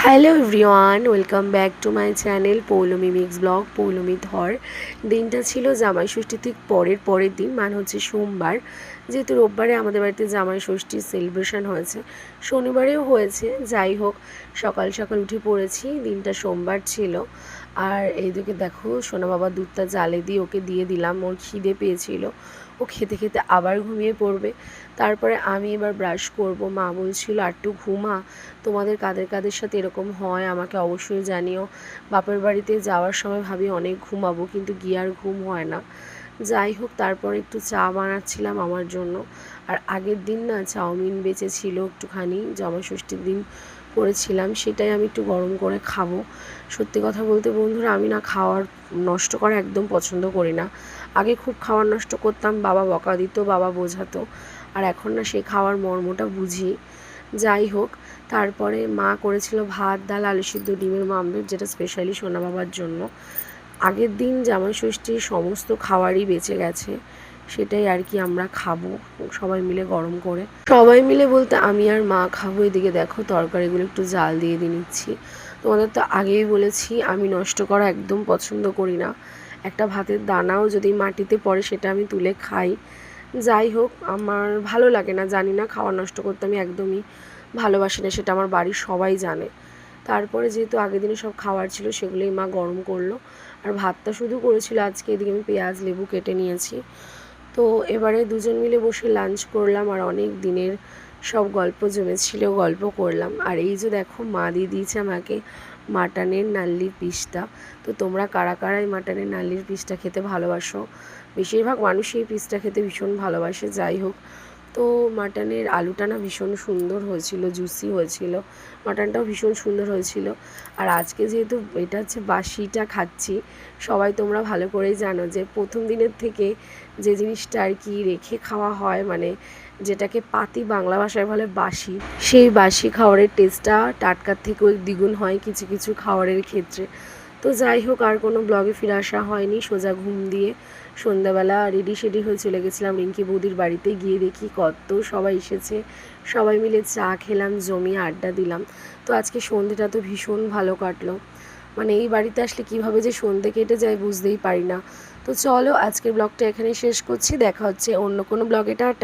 Hello everyone, welcome back to my channel Poulami mix blog Poulami Dhar. দিনটা ছিল জামাই ষষ্ঠী ঠিক পরের দিন, মানে হচ্ছে সোমবার। যেহেতু রোববারে আমাদের বাড়িতে জামাই ষষ্ঠীর সেলিব্রেশন হয়েছে, শনিবারেও হয়েছে। যাই হোক, সকাল সকাল উঠে পড়েছি, দিনটা সোমবার ছিল। আর এইদিকে দেখো, সোনা বাবা দুধটা জালে দিয়ে ওকে দিয়ে দিলাম। ওর খিদে পেয়েছিল, ও খেতে খেতে আবার ঘুমিয়ে পড়বে। তারপরে আমি এবার ব্রাশ করব। মা বলছিল একটু ঘুমা, তোমাদের কাদের কাদের সাথে এরকম হয় আমাকে অবশ্যই জানিও। বাপের বাড়িতে যাওয়ার সময় ভাবি অনেক ঘুমাবো, কিন্তু গিয়ে আর ঘুম হয় না। যাই হোক, তারপর একটু চা বানাচ্ছিলাম আমার জন্য। আর আগের দিন না চাউমিন বেঁচেছিল একটুখানি, জামাই ষষ্ঠীর দিন করেছিলাম, সেটাই আমি একটু গরম করে খাবো। সত্যি কথা বলতে বন্ধুরা, আমি না খাওয়ার নষ্ট করা একদম পছন্দ করি না। আগে খুব খাওয়ার নষ্ট করতাম, বাবা বকা দিত, বাবা বোঝাতো। আর এখন না সেই খাওয়ার মর্মটা বুঝি। যাই হোক, তারপরে মা করেছিল ভাত, ডাল, আলু সিদ্ধ, ডিমের মামলেট, যেটা স্পেশালি সোনা বাবার জন্য। আগের দিন জামাই ষষ্ঠীর সমস্ত খাবারই বেঁচে গেছে, সেটাই আর কি আমরা খাবো সবাই মিলে গরম করে। সবাই মিলে বলতে আমি আর মা খাবো। এদিকে দেখো, তরকারিগুলো একটু জাল দিয়ে নিচ্ছি। তোমাদের তো আগেই বলেছি আমি নষ্ট করা একদম পছন্দ করি না। একটা ভাতের দানাও যদি মাটিতে পড়ে সেটা আমি তুলে খাই। যাই হোক, আমার ভালো লাগে না, জানি না, খাওয়া নষ্ট করতে আমি একদমই ভালোবাসি না, সেটা আমার বাড়ির সবাই জানে। তারপরে যেহেতু আগের দিনে সব খাবার ছিল, সেগুলোই মা গরম করলো। আর ভাতটা শুধু করেছিল আজকে। এদিকে আমি পেঁয়াজ লেবু কেটে নিয়েছি। তো এবারে দুজন মিলে বসে লাঞ্চ করলাম, আর অনেক দিনের সব গল্প জমেছিল, গল্প করলাম। আর এই যে দেখো, মা দিয়ে দিয়েছে আমাকে মাটনের নাল্লির পিসটা। তো তোমরা কারা কারা এই মাটনের নাল্লির পিসটা খেতে ভালোবাসো? বেশিরভাগ মানুষই এই পিসটা খেতে ভীষণ ভালোবাসে। যাই হোক, তো মাটনের আলুটা না ভীষণ সুন্দর হয়েছিল, জুসি হয়েছিল, মাটনটাও ভীষণ সুন্দর হয়েছিল। আর আজকে যেহেতু এটা হচ্ছে বাসিটা খাচ্ছি, সবাই তোমরা ভালো করেই জানো যে প্রথম দিনের থেকে যে জিনিসটা আর কি রেখে খাওয়া হয়, মানে যেটাকে পাতি বাংলা ভাষায় বলে বাসি, সেই বাসি খাবারের টেস্টটা টাটকার থেকেও দ্বিগুণ হয় কিছু কিছু খাবারের ক্ষেত্রে। তো যাই হোক, আর কোনো ব্লগে ফিরে আসা হয়নি, সোজা ঘুম দিয়ে সন্ধ্যাবেলা রেডি হয়ে চলে গেছিলাম রিঙ্কি বৌদির বাড়িতে। গিয়ে দেখি কত সবাই এসেছে, সবাই মিলে চা খেলাম, জমিয়ে আড্ডা দিলাম। তো আজকে সন্ধ্যেটা তো ভীষণ ভালো কাটলো, মানে এই বাড়িতে আসলে কীভাবে যে সন্ধ্যে কেটে যায় বুঝতেই পারি না। তো চলো, আজকের ব্লগটা এখানে শেষ করছি, দেখা হচ্ছে অন্য কোনো ব্লগে। টাটা।